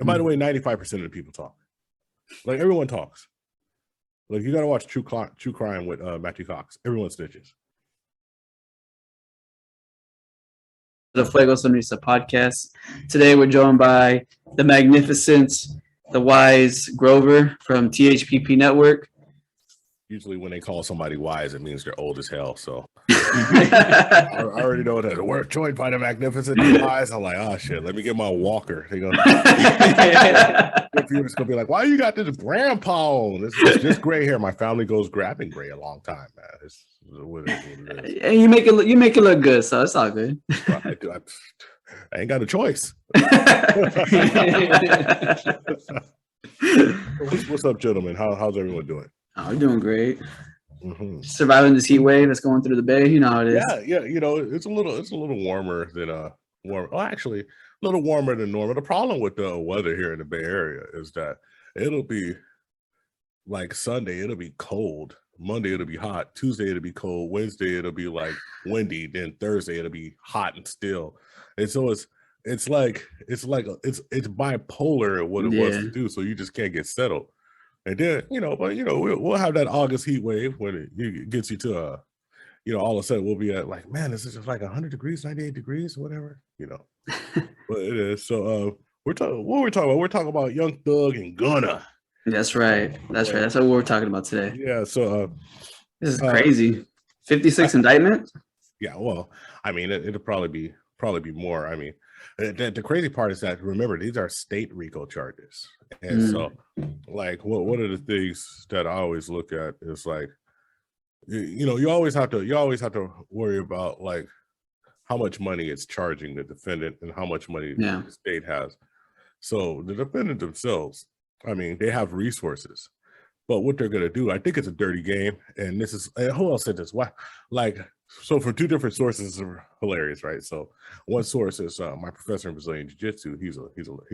And by the way, 95% of the people talk. Like everyone talks. Like you got to watch True Crime with Matthew Cox. Everyone snitches. The Fuego Sonrisa podcast. Today we're joined by the magnificent, the wise Grover from THPP Network. Usually when they call somebody wise, it means they're old as hell. So I already know that we're joined by the magnificent wise. I'm like, oh shit, let me get my walker. They go, viewers gonna be like, why you got this grandpa on? It's just gray hair. My family goes grabbing gray a long time, man. It's what it is. And you make it look good, so it's all good. Well, I ain't got a choice. What's up, gentlemen? How's everyone doing? Oh, we're doing great. Surviving this heat wave that's going through the Bay. You know how it is. Yeah. You know, it's a little warmer than actually a little warmer than normal. The problem with the weather here in the Bay Area is that it'll be like Sunday, it'll be cold. Monday it'll be hot. Tuesday it'll be cold. Wednesday it'll be like windy. Then Thursday it'll be hot and still. And so it's bipolar what it wants to do. So you just can't get settled. And then, we'll have that August heat wave when it gets you to, all of a sudden we'll be at like, man, this is just like 100 degrees, 98 degrees, whatever, But it is. So we're talking about Young Thug and Gunna. That's right. That's what we're talking about today. Yeah. So this is crazy. 56 indictment. Yeah. Well, I mean, it'll probably be more. I mean, the crazy part is that, remember, these are state RICO charges. And so, like, one of the things that I always look at is like, you always have to worry about like how much money it's charging the defendant and how much money the state has. So the defendant themselves, I mean, they have resources, but what they're gonna do, I think it's a dirty game. And this is, who else said this? Why? Like, so from two different sources are hilarious, right? So one source is my professor in Brazilian Jiu-Jitsu. He's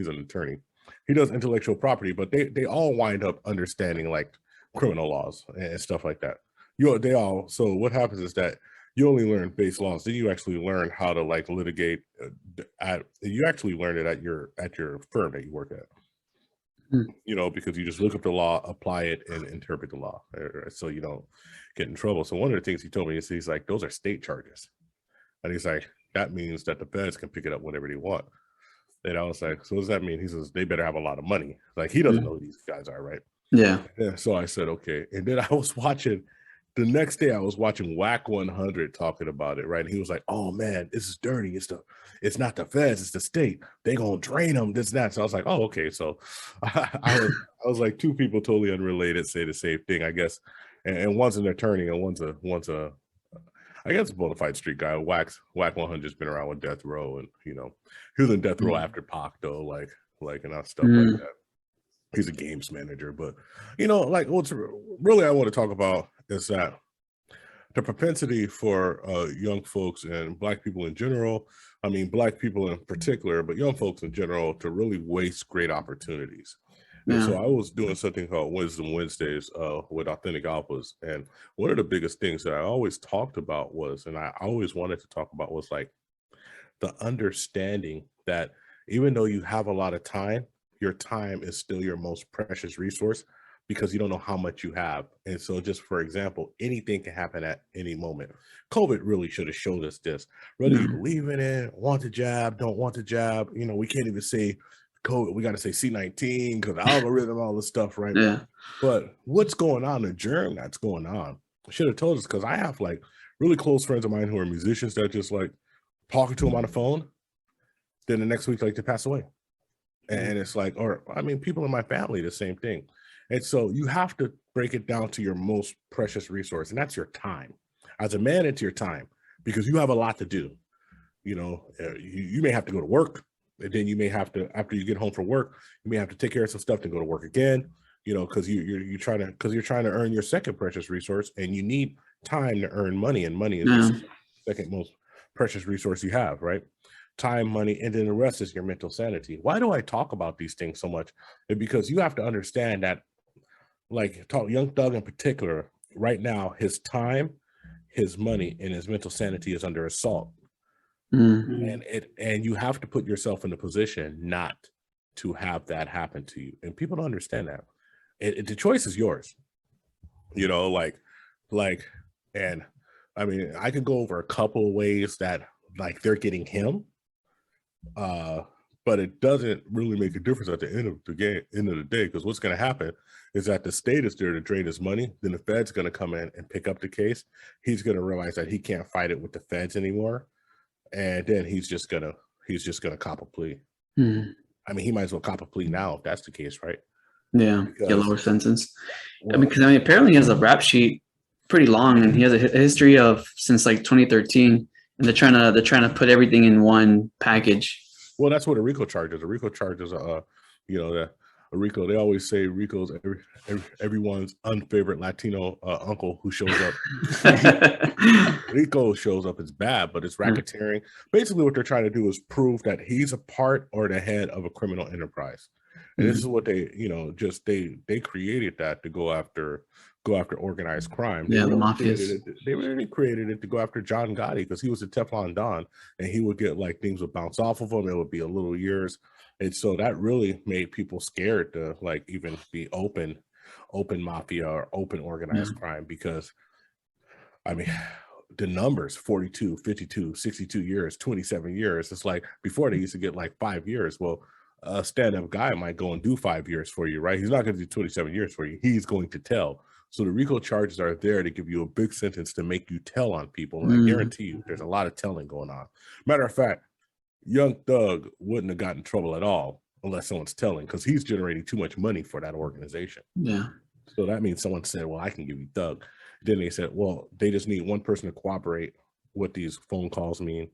an attorney. He does intellectual property, but they all wind up understanding like criminal laws and stuff like that. So what happens is that you only learn base laws, then you actually learn how to like litigate. You actually learn it at your firm that you work at. Because you just look up the law, apply it, and interpret the law, so you don't get in trouble. So one of the things he told me is he's like, those are state charges, and he's like, that means that the feds can pick it up whenever they want. And I was like, so what does that mean? He says they better have a lot of money. Like he doesn't know who these guys are, right? Yeah. So I said, okay. And then the next day I was watching Whack 100 talking about it, right? And he was like, oh man, this is dirty. It's not the feds, it's the state. They gonna drain them, this, that. So I was like, oh, okay. So I was like, two people totally unrelated say the same thing, I guess. And one's an attorney and one's a I guess a bona fide street guy. Whack 100's been around with Death Row, and he was in Death Row after Pac though, like and stuff like that. He's a games manager, but like what's really I want to talk about is that the propensity for young folks and Black people in general, I mean Black people in particular, but young folks in general, to really waste great opportunities. And so I was doing something called Wisdom Wednesdays with Authentic Alphas, and one of the biggest things that I always talked about was, and I always wanted to talk about, was like the understanding that even though you have a lot of time, your time is still your most precious resource, because you don't know how much you have. And so just for example, anything can happen at any moment. COVID really should have showed us this. Whether you believe in it, want the jab, don't want the jab, we can't even say COVID, we got to say C19 because the algorithm, all this stuff, right? Yeah. But what's going on, the germ that's going on, I should have told us, because I have like really close friends of mine who are musicians that just like talking to them on the phone, then the next week like they pass away. And it's like, or I mean, people in my family, the same thing. And so you have to break it down to your most precious resource, and that's your time. As a man, it's your time, because you have a lot to do. You may have to go to work, and then you may have to, after you get home from work, you may have to take care of some stuff to go to work again, because you're trying to earn your second precious resource, and you need time to earn money, and money is the second most precious resource you have, right? Time, money, and then the rest is your mental sanity. Why do I talk about these things so much? Because you have to understand that, like Young Thug in particular, right now, his time, his money, and his mental sanity is under assault. And you have to put yourself in a position not to have that happen to you, and people don't understand that. The choice is yours, you know, and I mean, I could go over a couple of ways that like they're getting him, but it doesn't really make a difference at the end of the game, end of the day, because what's going to happen is that the state is there to drain his money. Then the Fed's going to come in and pick up the case. He's going to realize that he can't fight it with the Feds anymore, and then he's just gonna cop a plea. I mean, he might as well cop a plea now if that's the case, right? Yeah, get a lower sentence. Well, because I mean, apparently he has a rap sheet pretty long, and he has a history of since like 2013, and they're trying to put everything in one package. Well, that's what a RICO charges. A RICO charges, you know, a RICO. They always say RICO's everyone's unfavorite Latino uncle who shows up. RICO shows up. It's bad, but it's racketeering. Basically, what they're trying to do is prove that he's a part or the head of a criminal enterprise. And this is what they, you know, just they created that to go after organized crime. Yeah, the mafias. They really created it to go after John Gotti because he was a Teflon Don, and he would get like things would bounce off of him. It would be a little years, and so that really made people scared to like even be open mafia or open organized crime, because I mean, the numbers 42, 52, 62 years, 27 years. It's like before they used to get like 5 years. Well, a stand-up guy might go and do 5 years for you, right? He's not going to do 27 years for you. He's going to tell. So the RICO charges are there to give you a big sentence to make you tell on people. And I guarantee you there's a lot of telling going on. Matter of fact, Young Thug wouldn't have gotten in trouble at all unless someone's telling, because he's generating too much money for that organization. Yeah. So that means someone said, well, I can give you Thug. Then they said, well, they just need one person to cooperate what these phone calls mean.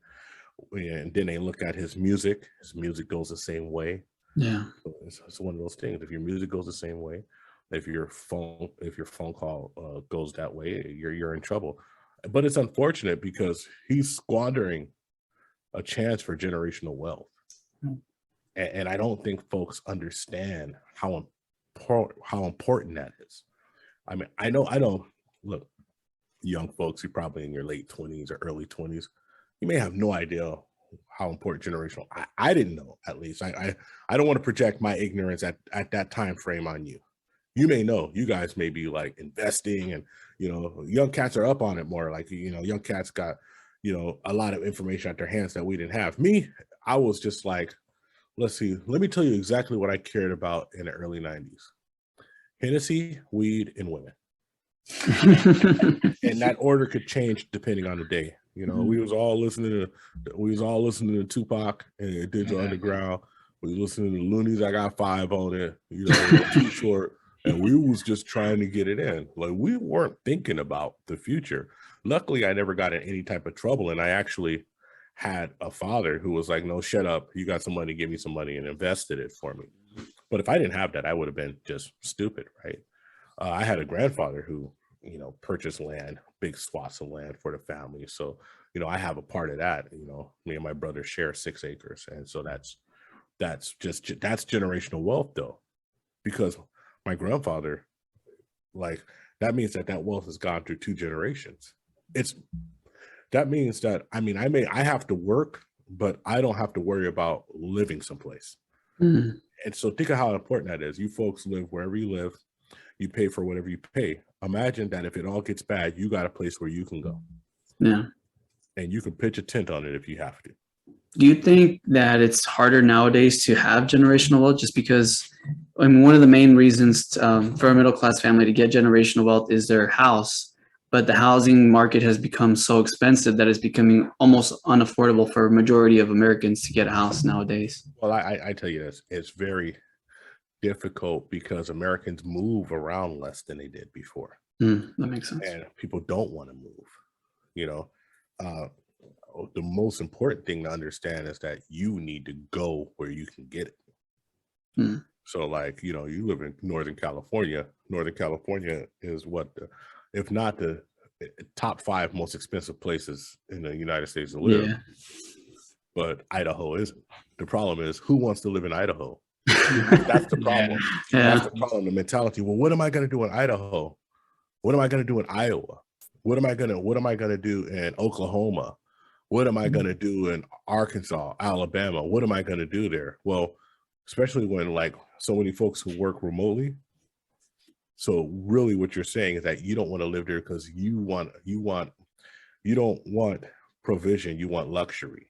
And then they look at his music. His music goes the same way. Yeah. So it's one of those things. If your music goes the same way, if your phone call goes that way, you're in trouble. But it's unfortunate because he's squandering a chance for generational wealth. And I don't think folks understand how important that is. I mean, I know. Look, young folks, you're probably in your late 20s or early 20s. You may have no idea how important generational. I didn't know, at least. I don't want to project my ignorance at that time frame on you. You may know. You guys may be like investing, and you know, young cats are up on it more. Like, you know, young cats got, you know, a lot of information at their hands that we didn't have. Me, I was just like, let's see. Let me tell you exactly what I cared about in the early 90s: Hennessy, weed, and women. And that order could change depending on the day. You know, we was all listening to Tupac and Digital Underground. We was listening to Loonies. I Got Five on it. You know, Too Short, and we was just trying to get it in. Like, we weren't thinking about the future. Luckily, I never got in any type of trouble, and I actually had a father who was like, "No, shut up. You got some money. Give me some money," and invested it for me. But if I didn't have that, I would have been just stupid, right? I had a grandfather who, you know, purchased land, big swaths of land for the family. So, you know, I have a part of that. You know, me and my brother share 6 acres. And so that's generational wealth, though, because my grandfather, like, that means that wealth has gone through 2 generations. That means that, I mean, I have to work, but I don't have to worry about living someplace. And so think of how important that is. You folks live wherever you live. You pay for whatever you pay. Imagine that if it all gets bad, you got a place where you can go. Yeah. And you can pitch a tent on it if you have to. Do you think that it's harder nowadays to have generational wealth just because, I mean, one of the main reasons for a middle-class family to get generational wealth is their house, but the housing market has become so expensive that it's becoming almost unaffordable for a majority of Americans to get a house nowadays? Well, I tell you this, it's very difficult because Americans move around less than they did before. That makes sense. And people don't want to move. You know, the most important thing to understand is that you need to go where you can get it. So, like, you know, you live in Northern California. Northern California is what, if not the top 5 most expensive places in the United States to live. Yeah. But Idaho isn't. The problem is, who wants to live in Idaho? That's the problem. That's the problem. The mentality. Well, what am I going to do in Idaho? What am I going to do in Iowa? What am I going to do in Oklahoma? What am I going to do in Arkansas, Alabama? What am I going to do there? Well, especially when like so many folks who work remotely. So really what you're saying is that you don't want to live there because you don't want provision, you want luxury.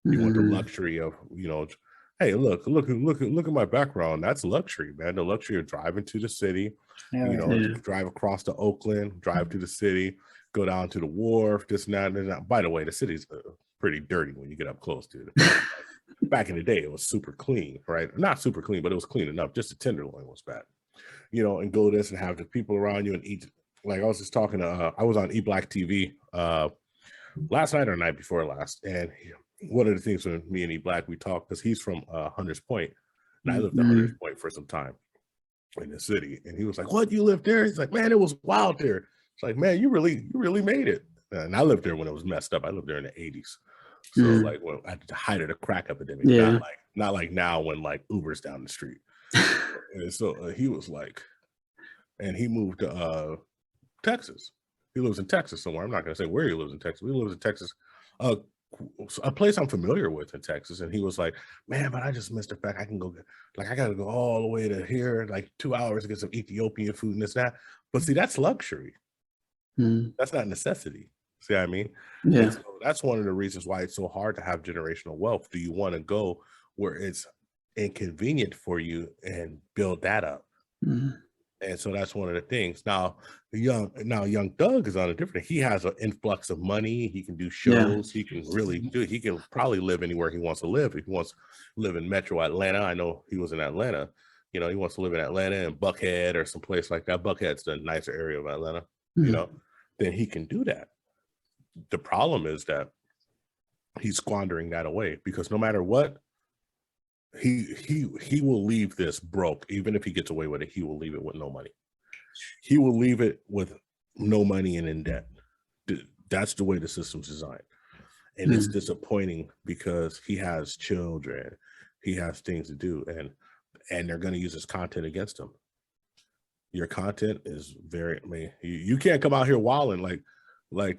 You want the luxury of, you know, hey, look at my background. That's luxury, man. The luxury of driving to the city, you know, drive across to Oakland, drive to the city, go down to the wharf, this and that, and that. By the way, the city's pretty dirty when you get up close to it. Back in the day, it was super clean, right? Not super clean, but it was clean enough. Just the tenderloin was bad, you know, and go this and have the people around you and eat. Like I was just talking to, I was on E Black TV last night or night before last, and one of the things when me and E Black we talked, because he's from Hunters Point, and I lived at Hunters Point for some time in the city, and he was like, "What, you lived there?" He's like, "Man, it was wild there." It's like, "Man, you really made it." And I lived there when it was messed up. I lived there in the 80s, so like when at the height of the crack epidemic, not like now when like Uber's down the street. And so he was like, and he moved to Texas. He lives in Texas somewhere. I'm not going to say where he lives in Texas. He lives in Texas, a place I'm familiar with in Texas. And he was like, "Man, but I just missed the fact I can go get, like, I got to go all the way to here, like 2 hours to get some Ethiopian food and this, that." But see, that's luxury. That's not necessity. See what I mean? Yeah. So that's one of the reasons why it's so hard to have generational wealth. Do you want to go where it's inconvenient for you and build that up? And so that's one of the things. Now, Young Thug is on a different. He has an influx of money. He can do shows. He can really do. He can probably live anywhere he wants to live. If he wants to live in Metro Atlanta, I know he was in Atlanta. You know, he wants to live in Atlanta and Buckhead or some place like that. Buckhead's the nicer area of Atlanta. You know, then he can do that. The problem is that he's squandering that away because no matter what, he will leave this broke. Even if he gets away with it, he will leave it with no money. He will leave it with no money and in debt. That's the way the system's designed. And it's disappointing because he has children, he has things to do, and they're going to use his content against him. Your content is very, I mean, you can't come out here wilding like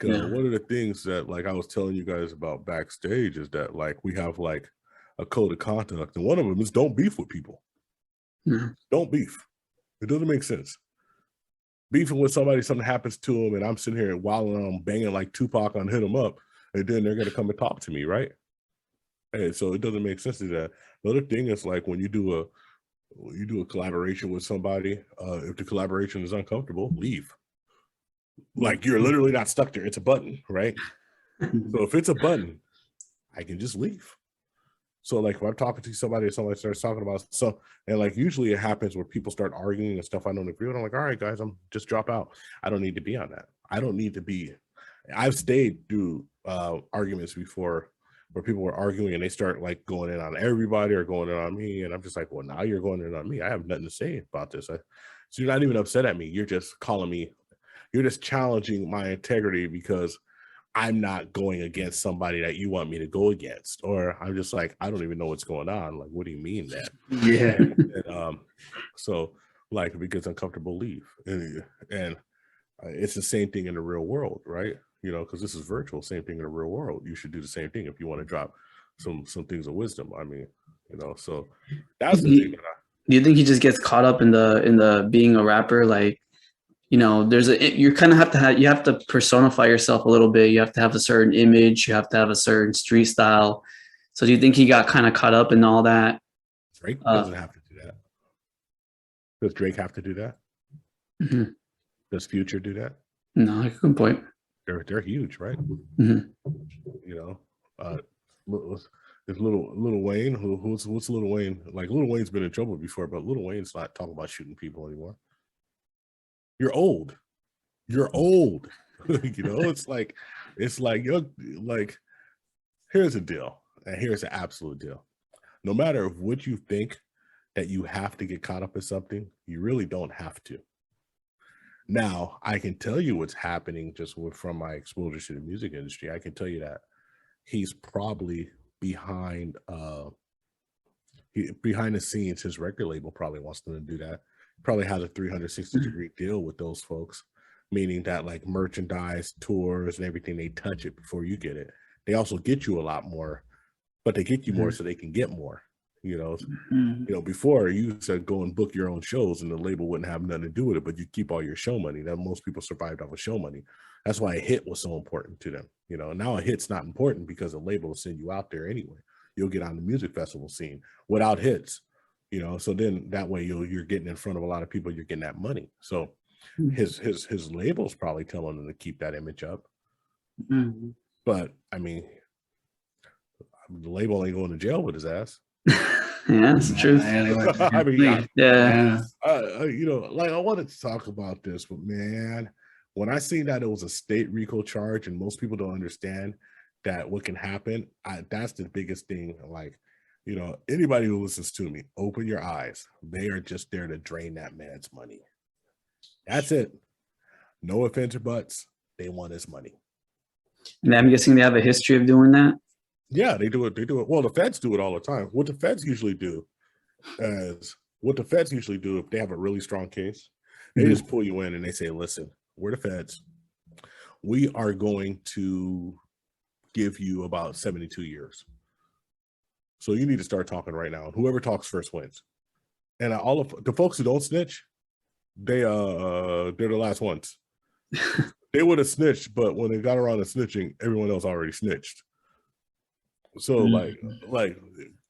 one of the things that like I was telling you guys about backstage is that like we have like a code of conduct, and one of them is don't beef with people. Don't beef. It doesn't make sense. Beefing with somebody, something happens to them, and I'm sitting here wilding on banging like Tupac on Hit 'Em Up, and then they're gonna come and talk to me, right? And so it doesn't make sense to that. The other thing is like when you do a collaboration with somebody, if the collaboration is uncomfortable, leave. Like you're literally not stuck there. It's a button, right? So if it's a button, I can just leave. So like if I'm talking to somebody starts talking about stuff, and like usually it happens where people start arguing and stuff I don't agree with. I'm like, all right, guys, I'm just drop out. I don't need to be on that. I don't need to be. I've stayed through arguments before where people were arguing and they start like going in on everybody or going in on me. And I'm just like, well, now you're going in on me. I have nothing to say about this. So you're not even upset at me. You're just calling me, you're just challenging my integrity because I'm not going against somebody that you want me to go against. Or I'm just like, I don't even know what's going on. Like, what do you mean that? And so like, if it gets uncomfortable, leave. And it's the same thing in the real world, right? You know, because this is virtual, same thing in the real world. You should do the same thing if you want to drop some things of wisdom. I mean, you know, so that's the thing that do you think he just gets caught up in the being a rapper? Like, you know, you kind of you have to personify yourself a little bit. You have to have a certain image. You have to have a certain street style. So do you think he got kind of caught up in all that? Drake doesn't have to do that. Does Drake have to do that? Does Future do that? No, good point. They're huge, right? You know, there's Lil Wayne. What's Lil Wayne? Like Lil Wayne's been in trouble before, but Lil Wayne's not talking about shooting people anymore. You're old. You know, it's like you're like, here's a deal, and here's an absolute deal. No matter what you think that you have to get caught up in something, you really don't have to. Now, I can tell you what's happening just from my exposure to the music industry. I can tell you that he's probably behind the scenes. His record label probably wants them to do that. Probably has a 360-degree deal with those folks, meaning that like merchandise, tours, and everything, they touch it before you get it. They also get you a lot more, but they get you more so they can get more. You know, before you said go and book your own shows and the label wouldn't have nothing to do with it, but you keep all your show money. That most people survived off of show money. That's why a hit was so important to them. You know, now a hit's not important because a label will send you out there anyway. You'll get on the music festival scene without hits, you know. So then that way you're getting in front of a lot of people, you're getting that money. So his label's probably telling him to keep that image up. But I mean, the label ain't going to jail with his ass. Yeah, that's the truth. I mean, you know, like I wanted to talk about this, but man, when I seen that it was a state RICO charge, and most people don't understand that what can happen, that's the biggest thing. Like, you know, anybody who listens to me, open your eyes. They are just there to drain that man's money. That's it. No offense or buts. They want his money. And I'm guessing they have a history of doing that. Yeah, they do it. They do it. Well, the feds do it all the time. What the feds usually do if they have a really strong case, they just pull you in and they say, listen, we're the feds. We are going to give you about 72 years. So you need to start talking right now. Whoever talks first wins. And all of the folks who don't snitch, they're the last ones. They would have snitched, but when they got around to snitching, everyone else already snitched. So like,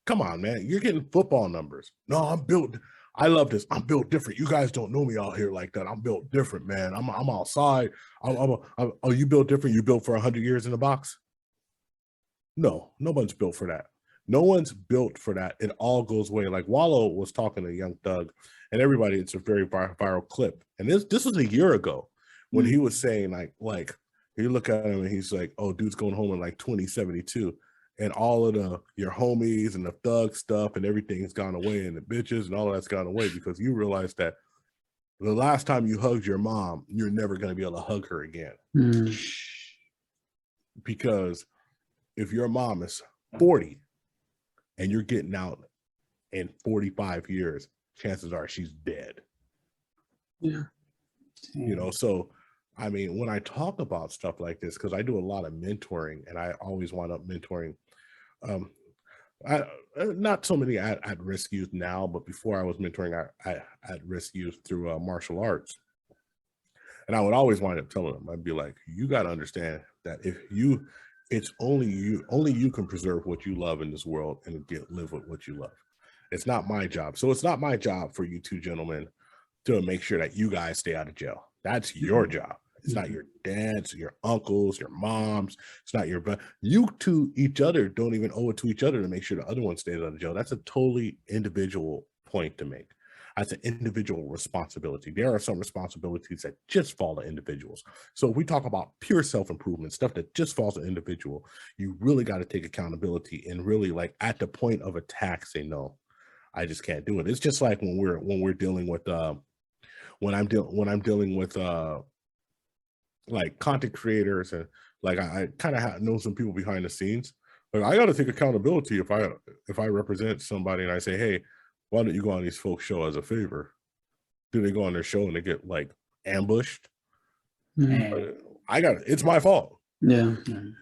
come on, man, you're getting football numbers. No, I'm built. I love this. I'm built different. You guys don't know me out here like that. I'm built different, man. I'm outside. Oh, you built different. You built for 100 years in a box. No one's built for that. No one's built for that. It all goes away. Like Wallow was talking to Young Thug, and everybody. It's a very viral clip. And this was a year ago when he was saying like you look at him and he's like, oh, dude's going home in like 2072. And all of your homies and the thug stuff and everything's gone away, and the bitches and all of that's gone away, because you realize that the last time you hugged your mom, you're never going to be able to hug her again. Because if your mom is 40 and you're getting out in 45 years, chances are she's dead. Yeah. You know, so I mean, when I talk about stuff like this, because I do a lot of mentoring and I always wind up mentoring not so many at-risk youth now, but before I was mentoring at-risk youth through martial arts. And I would always wind up telling them, I'd be like, you got to understand that it's only you can preserve what you love in this world and live with what you love. It's not my job. So it's not my job for you two gentlemen to make sure that you guys stay out of jail. That's your job. It's not your dads, your uncles, your moms. It's not you two, each other don't even owe it to each other to make sure the other one stays out of jail. That's a totally individual point to make. That's an individual responsibility. There are some responsibilities that just fall to individuals. So if we talk about pure self-improvement, stuff that just falls to individual, you really got to take accountability and really, like, at the point of attack, say, no, I just can't do it. It's just like when we're dealing with when I'm dealing with like content creators, and like I kind of know some people behind the scenes. Like, I got to take accountability if I represent somebody and I say, hey, why don't you go on these folks' show as a favor? Do they go on their show and they get like ambushed? It's my fault. Yeah.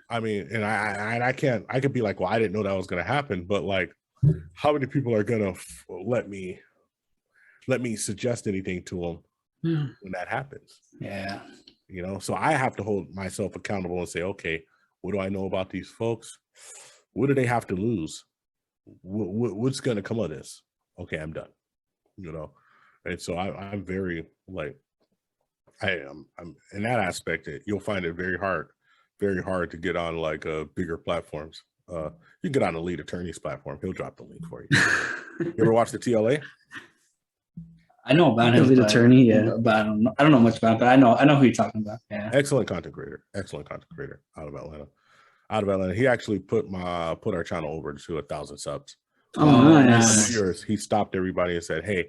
I mean, and I could be like, well, I didn't know that was going to happen, but like, how many people are going to let me suggest anything to them when that happens? Yeah. You know, so I have to hold myself accountable and say, okay, what do I know about these folks? What do they have to lose? What's going to come of this? Okay, I'm done. You know, and so I'm very like, I'm in that aspect. You'll find it very hard to get on like bigger platforms. You can get on a lead attorney's platform. He'll drop the link for you. You ever watch the TLA? I know about him. Lead attorney, yeah. But I don't know much about him, but I know who you're talking about. Yeah. Excellent content creator out of Atlanta. He actually put our channel over to 1,000 subs. Oh, nice. Years, he stopped everybody and said, hey,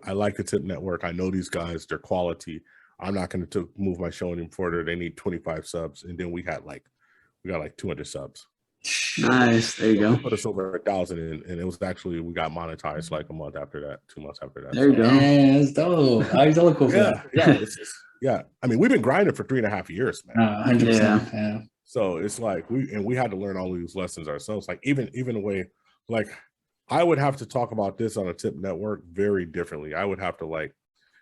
I like the Tip Network. I know these guys, they're quality. I'm not going to move my show any further. They need 25 subs. And then we got like 200 subs. Nice. There you go. Put us over 1,000, and it was actually, we got monetized like a month after that, 2 months after that. There you go. Man, that's dope. I was so cool for that. Yeah. I mean, we've been grinding for 3.5 years, man. 100%. Yeah. So it's like we had to learn all these lessons ourselves. Like even the way, like, I would have to talk about this on a tip network very differently. I would have to like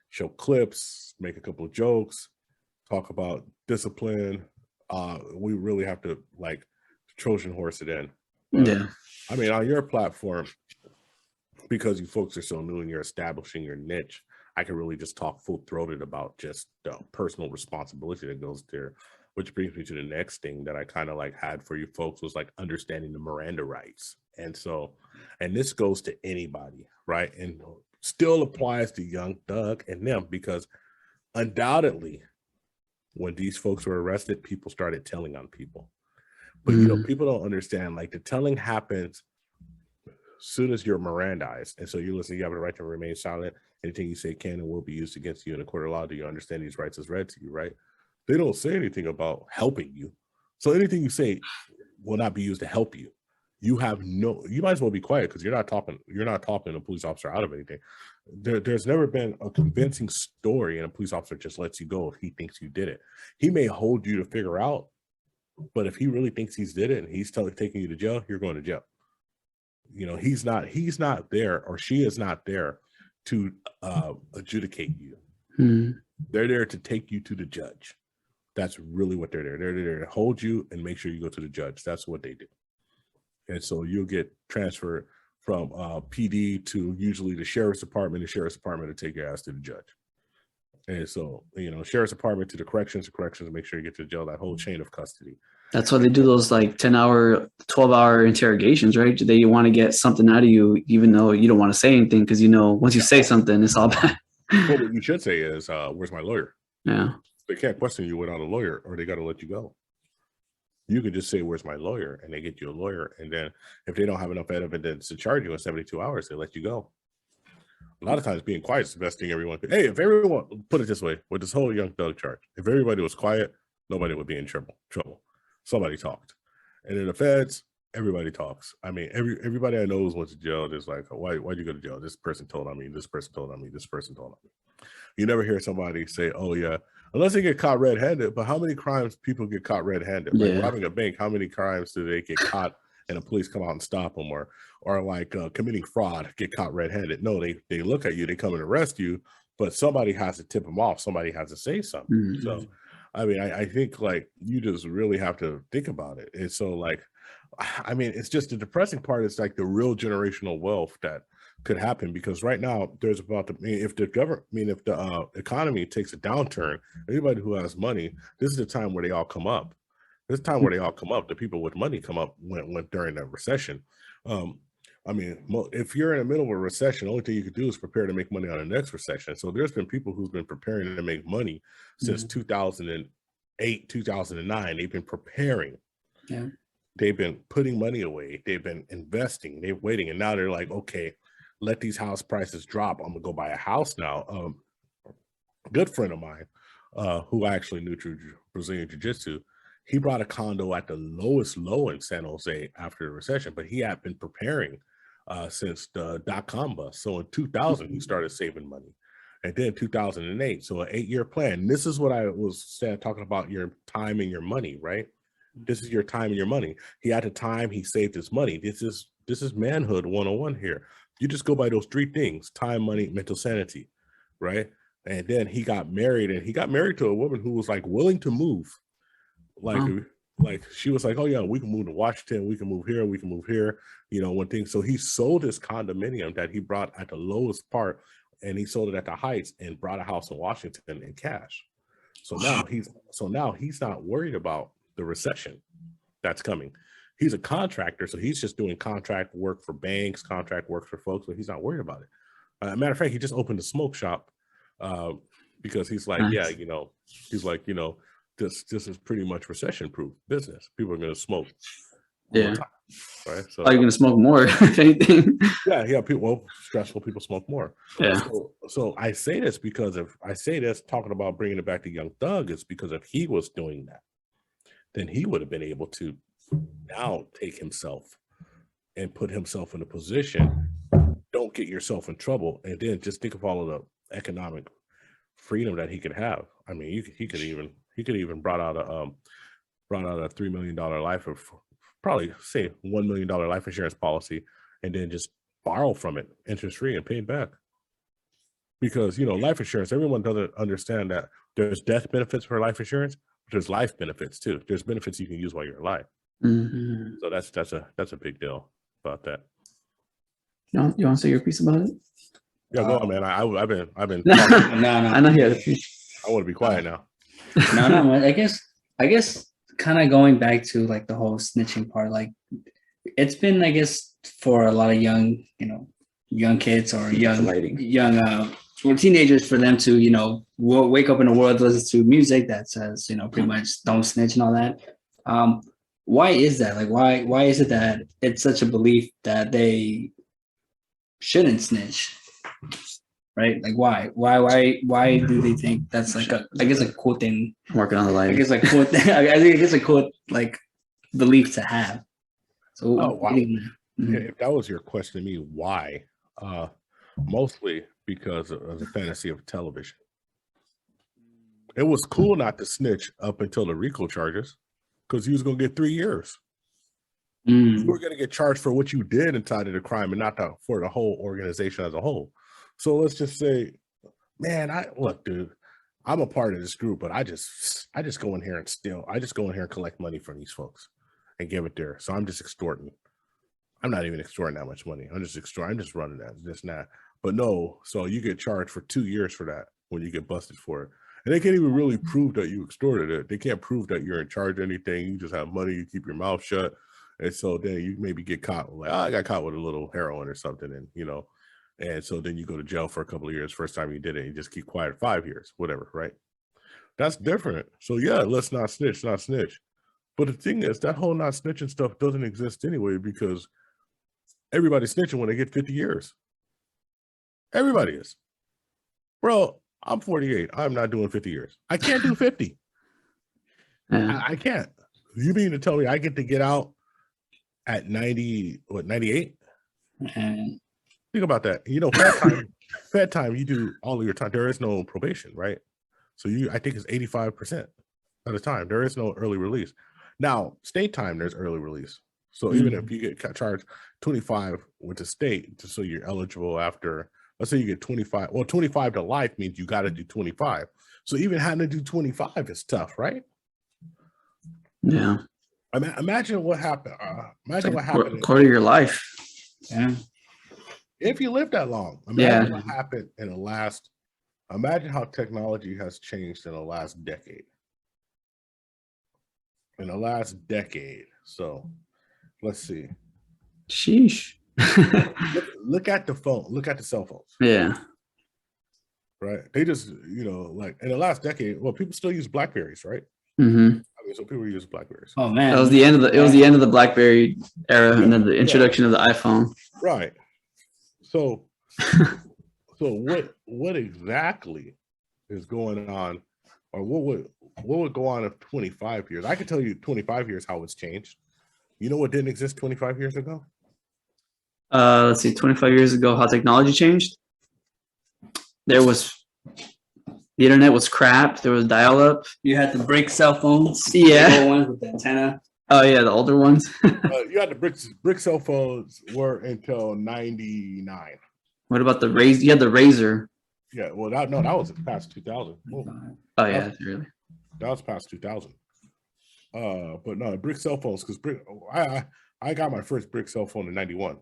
show clips, make a couple of jokes, talk about discipline. We really have to like Trojan horse it in. But, Yeah. I mean, on your platform, because you folks are so new and you're establishing your niche, I can really just talk full-throated about just the personal responsibility that goes there, which brings me to the next thing that I kind of like had for you folks was like understanding the Miranda rights. And so, and this goes to anybody, right? And still applies to Young Thug and them, because undoubtedly when these folks were arrested, people started telling on people. But you know, people don't understand, like the telling happens soon as you're Mirandized. And so you listen, you have the right to remain silent. Anything you say can and will be used against you in a court of law. Do you understand these rights as read to you, right? They don't say anything about helping you. So anything you say will not be used to help you. You have no, you might as well be quiet because you're not talking a police officer out of anything. There's never been a convincing story and a police officer just lets you go if he thinks you did it. He may hold you to figure out, but if he really thinks he's did it and he's taking you to jail, you're going to jail. You know, he's not there, or she is not there to adjudicate you. They're there to take you to the judge. That's really what they're there. They're there to hold you and make sure you go to the judge. That's what they do. And so you'll get transferred from PD to usually the sheriff's department. The sheriff's department to take your ass to the judge. And so, you know, sheriff's department to the corrections to make sure you get to jail, that whole chain of custody. That's why they do those like 10-hour, 12-hour interrogations, right? They want to get something out of you, even though you don't want to say anything, because you know once you say something, it's all bad. Well, what you should say is, "Where's my lawyer?" Yeah, they can't question you without a lawyer, or they got to let you go. You could just say, "Where's my lawyer?" and they get you a lawyer, and then if they don't have enough evidence to charge you in 72 hours, they let you go. A lot of times, being quiet is the best thing everyone could. Hey, if everyone, put it this way, with this whole Young Thug charge, if everybody was quiet, nobody would be in trouble. Somebody talked. And in the feds, everybody talks. I mean, everybody I know went to jail. There's like, why'd you go to jail? This person told on me. This person told on me. This person told on me. You never hear somebody say, oh yeah, unless they get caught red-handed. But how many crimes people get caught red-handed? Like robbing a bank, how many crimes do they get caught and the police come out and stop them? Or like committing fraud, get caught red-handed? No, they look at you, they come and arrest you, but somebody has to tip them off. Somebody has to say something. So I mean, I think like you just really have to think about it. And so like, I mean, it's just the depressing part is like the real generational wealth that could happen, because right now there's about to, if the government, if the economy takes a downturn, anybody who has money, this is the time where they all come up. This is the time where they all come up. The people with money come up when during that recession. I mean, if you're in the middle of a recession, the only thing you could do is prepare to make money on the next recession. So there's been people who's been preparing to make money since 2008, 2009. They've been preparing. Yeah. They've been putting money away. They've been investing. They're waiting. And now they're like, okay, let these house prices drop. I'm going to go buy a house now. A good friend of mine who I actually knew through Brazilian Jiu-Jitsu, he brought a condo at the lowest low in San Jose after the recession, but he had been preparing since the dot-com bust. So in 2000, he started saving money. And then 2008, so an 8-year plan. This is what I was talking about, your time and your money, right? This is your time and your money. He had the time, he saved his money. This is manhood 101 here. You just go by those 3 things: time, money, mental sanity, right? And then he got married, and he got married to a woman who was like willing to move. Like she was like, oh yeah, we can move to Washington, we can move here, you know, one thing. So he sold his condominium that he brought at the lowest part, and he sold it at the heights and brought a house in Washington in cash. So now he's not worried about the recession that's coming. He's a contractor, so he's just doing contract work for banks, contract work for folks, but he's not worried about it. Matter of fact, he just opened a smoke shop because he's like, nice. Yeah, you know, he's like, you know, this is pretty much recession-proof business. People are going to smoke. Yeah. Time, right. So are you going to smoke more? If anything? Yeah. Stressful people smoke more. Yeah. So I say this because if I say this, talking about bringing it back to Young Thug, is because if he was doing that, then he would have been able to now take himself and put himself in a position. Don't get yourself in trouble, and then just think of all of the economic freedom that he could have. I mean, he could even brought out a $3 million life of, probably say $1 million life insurance policy, and then just borrow from it interest free and pay it back. Because, you know, life insurance, everyone doesn't understand that there's death benefits for life insurance, but there's life benefits too. There's benefits you can use while you're alive. Mm-hmm. So that's a big deal about that. You want to say your piece about it? Yeah, go on, man. I've been No, I know he had a piece. I want to be quiet now. no. I guess kind of going back to like the whole snitching part, like it's been, I guess, for a lot of young kids or young or teenagers, for them to, wake up in a world, listen to music that says, pretty much don't snitch and all that. Why is that? Like, why is it that it's such a belief that they shouldn't snitch? Right? Like, why do they think that's like a cool thing? Working on the lighting. I guess like cool thing. I think it's a cool like belief to have. So, wow. If that was your question to me, why? Mostly because of the fantasy of television. It was cool not to snitch up until the RICO charges, because you was gonna get 3 years. You were gonna get charged for what you did inside of the crime, and not for the whole organization as a whole. So let's just say, man, look, dude, I'm a part of this group, but I just go in here and steal. I just go in here and collect money from these folks and give it there. So I'm just extorting. I'm not even extorting that much money. I'm just running that, just not. But no, so you get charged for 2 years for that when you get busted for it. And they can't even really prove that you extorted it. They can't prove that you're in charge of anything. You just have money, you keep your mouth shut. And so then you maybe get caught, like, I got caught with a little heroin or something. And, and so then you go to jail for a couple of years. First time you did it, you just keep quiet 5 years, whatever, right? That's different. So yeah, let's not snitch. But the thing is, that whole not snitching stuff doesn't exist anyway, because everybody's snitching when they get 50 years. Everybody is. Bro, I'm 48. I'm not doing 50 years. I can't do 50. I can't. You mean to tell me I get to get out at 98? Think about that. Fed time, you do all of your time. There is no probation, right? So I think it's 85% of the time. There is no early release. Now, state time, there's early release. So even if you get charged 25 with the state, so you're eligible after, let's say you get 25. Well, 25 to life means you got to do 25. So even having to do 25 is tough, right? Yeah. I mean, imagine what happened. Imagine what happened. A quarter of your life. Yeah. If you live that long, imagine what happened in the last. Imagine how technology has changed in the last decade. So let's see. Sheesh. Look at the phone. Look at the cell phones. Yeah. Right. They just, like in the last decade, well, people still use Blackberries, right? Mm-hmm. I mean, so people use Blackberries. Oh man, It was the end of the BlackBerry era, and then the introduction of the iPhone. Right. So what exactly is going on, or what would go on in 25 years? I can tell you 25 years how it's changed. You know what didn't exist 25 years ago? Let's see, 25 years ago, how technology changed. The internet was crap. There was dial-up. You had the brick cell phones. Yeah. The old ones with the antenna. Oh yeah, the older ones. You had the brick cell phones were until 99. What about the Razr? You had the Razr. Yeah, well, that was past 2000. Oh yeah, that's really. That was past 2000. But no, brick cell phones, because I got my first brick cell phone in 91.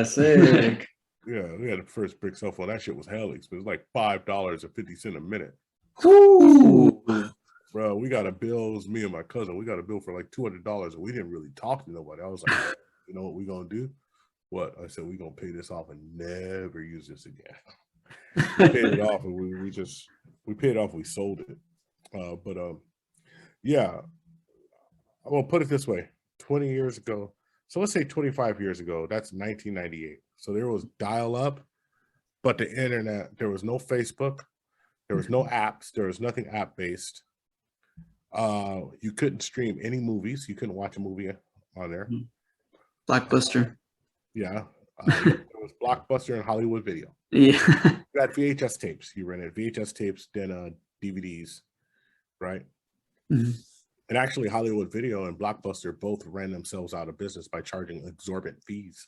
Sick. Yeah, we had the first brick cell phone. That shit was hell expensive. It was like $5.50 a minute. Ooh. Bro, we got a bill. Me and my cousin, we got a bill for like $200, and we didn't really talk to nobody. I was like, you know what we gonna do? What? I said, we gonna pay this off and never use this again. We paid it off, and we paid it off. We sold it. Yeah. Well, put it this way: 20 years ago. So let's say 25 years ago. That's 1998. So there was dial-up, but the internet. There was no Facebook. There was no apps. There was nothing app-based. You couldn't stream any movies. You couldn't watch a movie on there. Blockbuster. Yeah. There was Blockbuster and Hollywood Video. Yeah. You had VHS tapes. You rented VHS tapes, then DVDs, right? Mm-hmm. And actually, Hollywood Video and Blockbuster both ran themselves out of business by charging exorbitant fees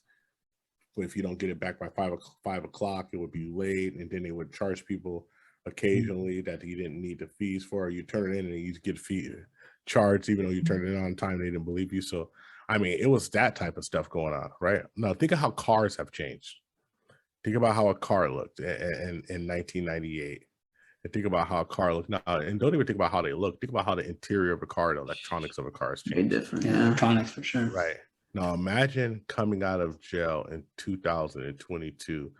if you don't get it back by 5 o'clock, it would be late, and then they would charge people occasionally that you didn't need the fees for. You turn it in and you get charged even though you turned it on time. They didn't believe you. So I mean, it was that type of stuff going on, right? Now think of how cars have changed. Think about how a car looked in 1998. And think about how a car looked now, and don't even think about how they look. Think about how the interior of a car, the electronics of a car has Very changed. different. Yeah, electronics for sure. Right. Now imagine coming out of jail in 2022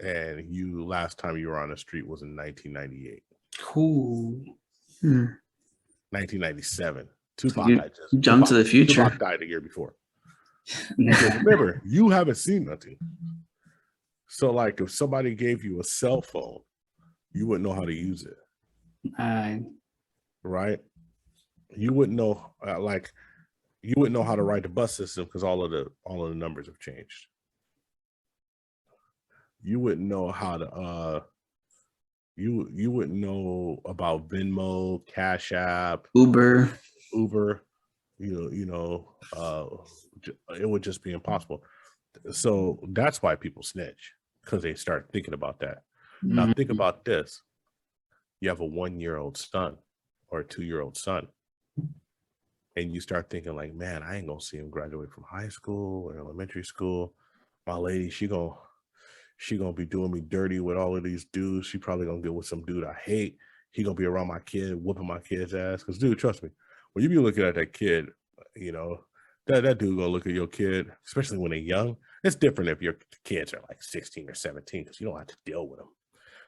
and last time you were on the street was in 1998. Cool. 1997. Tupac You jump to the future. Tupac died the year before. So remember, you haven't seen nothing. So like if somebody gave you a cell phone, you wouldn't know how to use it. Right? You wouldn't know you wouldn't know how to write the bus system because all of the numbers have changed. You wouldn't know how to you wouldn't know about Venmo, Cash App, Uber. It would just be impossible. So that's why people snitch, because they start thinking about that. Now think about this. You have a 1-year-old son or a 2-year-old son, and you start thinking like, man, I ain't gonna see him graduate from high school or elementary school. My lady, she gonna be doing me dirty with all of these dudes. She probably gonna get with some dude I hate. He gonna be around my kid, whooping my kid's ass. Because dude, trust me, when you be looking at that kid, that dude gonna look at your kid, especially when they're young. It's different if your kids are like 16 or 17 because you don't have to deal with them.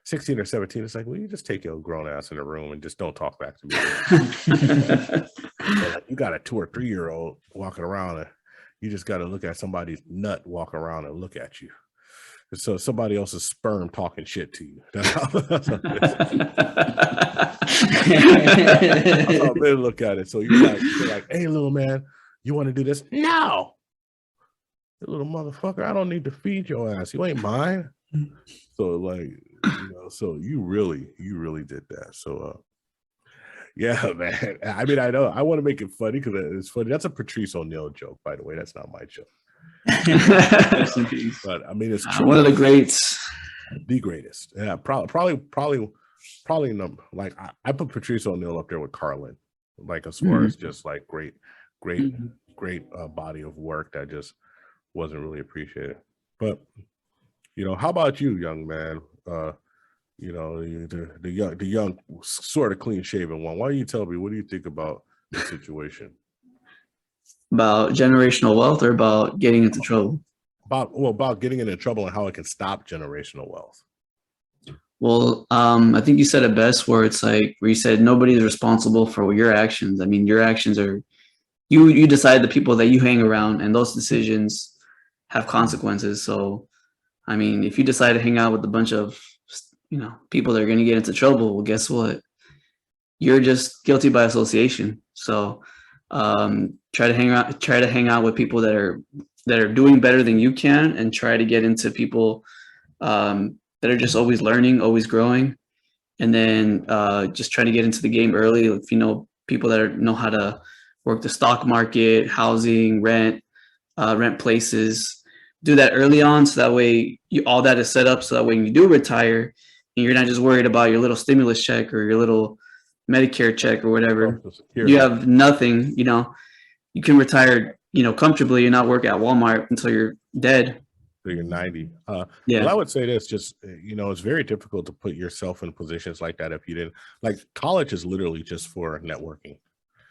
16 or 17, it's like, well, you just take your grown ass in the room and just don't talk back to me. But like, you got a 2 or 3-year-old walking around, and you just got to look at somebody's nut walking around and look at you. So somebody else's sperm talking shit to you. That's how they look at it. So you're like, hey, little man, you want to do this? No, you little motherfucker, I don't need to feed your ass. You ain't mine. So like, so you really did that. So yeah, man. I mean, I know I want to make it funny because it's funny. That's a Patrice O'Neal joke, by the way. That's not my joke. But I mean, it's true. One of the greats, the greatest. Yeah, probably number. Like I put Patrice O'Neal up there with Carlin, like as far as just like great body of work that just wasn't really appreciated. But how about you, young man? The young sort of clean shaven one. Why don't you tell me, what do you think about the situation? About generational wealth or about getting into trouble? About getting into trouble and how it can stop generational wealth. Well, I think you said it best where you said nobody's responsible for your actions. I mean, your actions are, you decide the people that you hang around, and those decisions have consequences. So, I mean, if you decide to hang out with a bunch of, people that are going to get into trouble, well, guess what? You're just guilty by association. So, try to hang out with people that are doing better than you can, and try to get into people that are just always learning, always growing. And then just try to get into the game early. If you know people that know how to work the stock market, housing, rent places, do that early on, so that way all that is set up, so that when you do retire, and you're not just worried about your little stimulus check or your little Medicare check or whatever, you have nothing. You can retire, comfortably and not work at Walmart until you're dead. So you're 90. Yeah. Well, I would say this, just, it's very difficult to put yourself in positions like that if you didn't, like, college is literally just for networking.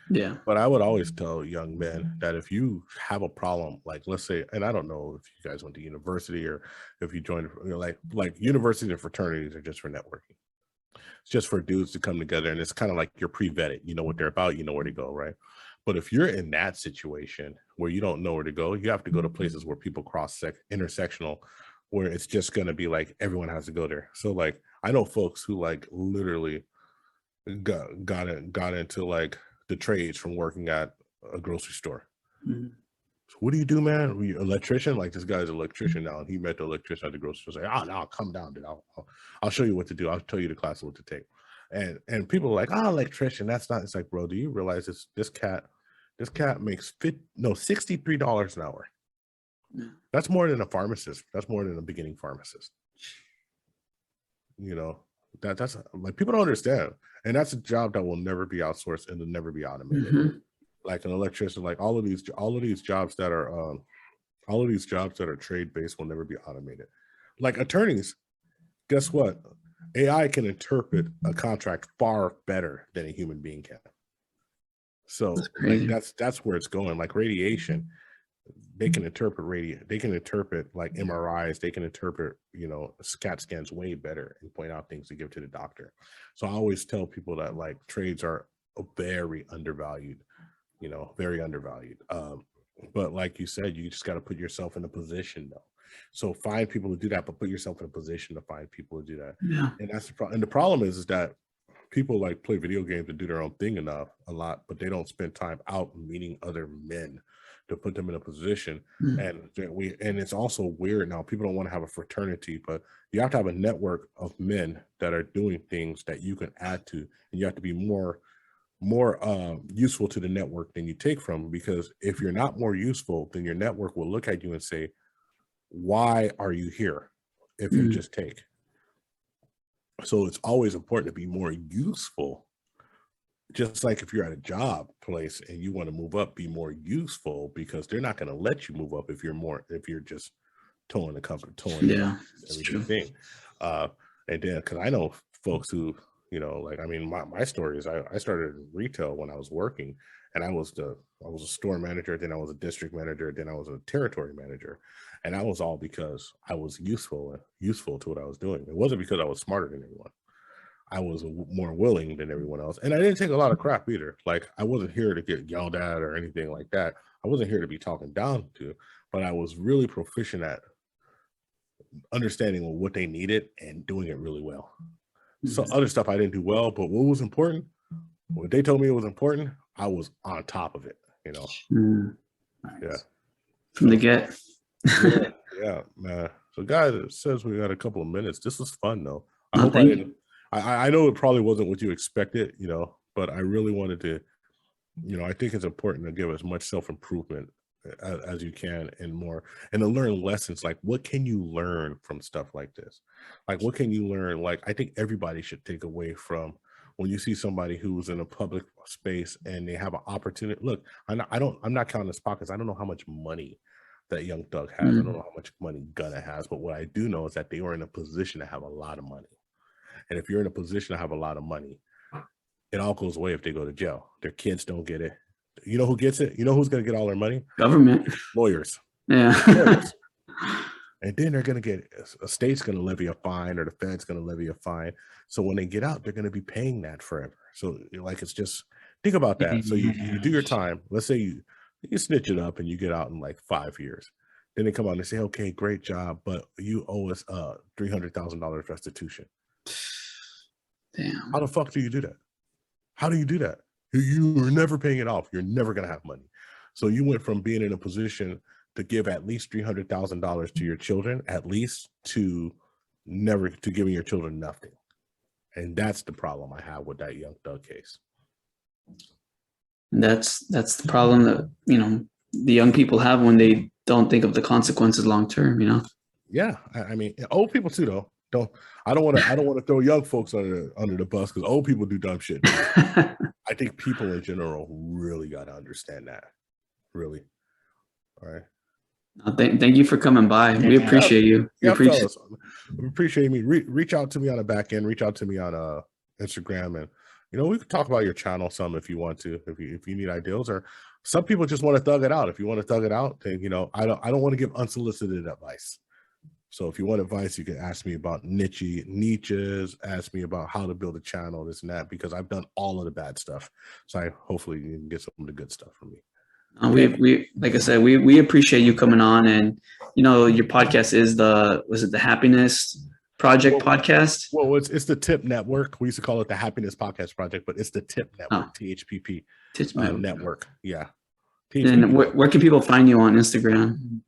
Yeah. But I would always tell young men that if you have a problem, like, let's say, and I don't know if you guys went to university or if you joined, like universities and fraternities are just for networking. It's just for dudes to come together, and it's kind of like you're pre-vetted. You know what they're about, you know where to go, right? But if you're in that situation where you don't know where to go, you have to go to places where people intersectional, where it's just going to be like everyone has to go there. So like I know folks who like literally got into like the trades from working at a grocery store. So what do you do, man? Are you an electrician? Like this guy's an electrician now, and he met the electrician at the grocery store. Like, oh no, come down, dude. I'll show you what to do. I'll tell you the class what to take. And people are like, electrician, that's not. It's like, bro, do you realize this cat makes $63 an hour? That's more than a pharmacist. That's more than a beginning pharmacist. You know, that's like people don't understand. And that's a job that will never be outsourced and will never be automated. Mhm. Like an electrician, like all of these jobs that are trade based will never be automated. Like attorneys, guess what? AI can interpret a contract far better than a human being can. So like that's where it's going. Like radiation, they can interpret they can interpret like MRIs, they can interpret, you know, CAT scans way better and point out things to give to the doctor. So I always tell people that like trades are very undervalued, you know, very undervalued. But like you said, you just got to put yourself in a position though. So find people to do that, but put yourself in a position to find people to do that. Yeah. And that's the problem. And the problem is that people like play video games and do their own thing a lot, but they don't spend time out meeting other men to put them in a position. And it's also weird now. People don't want to have a fraternity, but you have to have a network of men that are doing things that you can add to, and you have to be more useful to the network than you take from, because if you're not more useful, then your network will look at you and say, why are you here if you just take? So it's always important to be more useful. Just like if you're at a job place and you want to move up, be more useful, because they're not going to let you move up if you're just towing the company, everything. And then, because I know folks who, you know, like, I mean, my story is I started in retail when I was working, and I was a store manager, then I was a district manager, then I was a territory manager, and that was all because I was useful to what I was doing. It wasn't because I was smarter than anyone. I was more willing than everyone else, and I didn't take a lot of crap either. Like, I wasn't here to get yelled at or anything like that. I wasn't here to be talking down to, but I was really proficient at understanding what they needed and doing it really well. So other stuff I didn't do well, but what was important, what they told me it was important, I was on top of it, you know. Yeah. From the get. yeah, man. So guys, it says we got a couple of minutes. This was fun though. I hope I didn't. I know it probably wasn't what you expected, you know, but I really wanted to, you know, I think it's important to give as much self-improvement as you can and more, and to learn lessons. Like, what can you learn from stuff like this? Like, what can you learn? Like, I think everybody should take away from when you see somebody who's in a public space and they have an opportunity. Look, I'm not counting his pockets. I don't know how much money that Young Thug has. I don't know how much money Gunna has, but what I do know is that they are in a position to have a lot of money. And if you're in a position to have a lot of money, it all goes away if they go to jail. Their kids don't get it. You know who gets it? You know who's going to get all their money? Government. Lawyers. Yeah. Lawyers. And then they're going to get, a state's going to levy a fine, or the Fed's going to levy a fine. So when they get out, they're going to be paying that forever. So like, it's just, think about that. So you do your time. Let's say you snitch it up and you get out in like 5 years. Then they come out and they say, okay, great job, but you owe us $300,000 restitution. Damn. How the fuck do you do that? How do you do that? You are never paying it off. You're never going to have money. So you went from being in a position to give at least $300,000 to your children, at least, to giving your children nothing. And that's the problem I have with that Young Thug case. That's the problem that, you know, the young people have when they don't think of the consequences long term, you know? Yeah. I mean, old people too, though. I don't want to throw young folks under the bus, because old people do dumb shit. I think people in general really got to understand that. Really. All right. Thank you for coming by. We appreciate you. Yeah, fellas, appreciate me. Reach out to me on the back end. Reach out to me on Instagram, and you know, we could talk about your channel some if you want to. If you need ideas, or some people just want to thug it out. If you want to thug it out, then, you know, I don't want to give unsolicited advice. So if you want advice, you can ask me about niches, ask me about how to build a channel, this and that, because I've done all of the bad stuff. So hopefully you can get some of the good stuff from me. We like I said, we appreciate you coming on, and you know, your podcast is the Happiness Project podcast? Well, it's the THPP Network. We used to call it the Happiness Podcast Project, but it's the THPP Network, THPP Network. Yeah. And where can people find you on Instagram?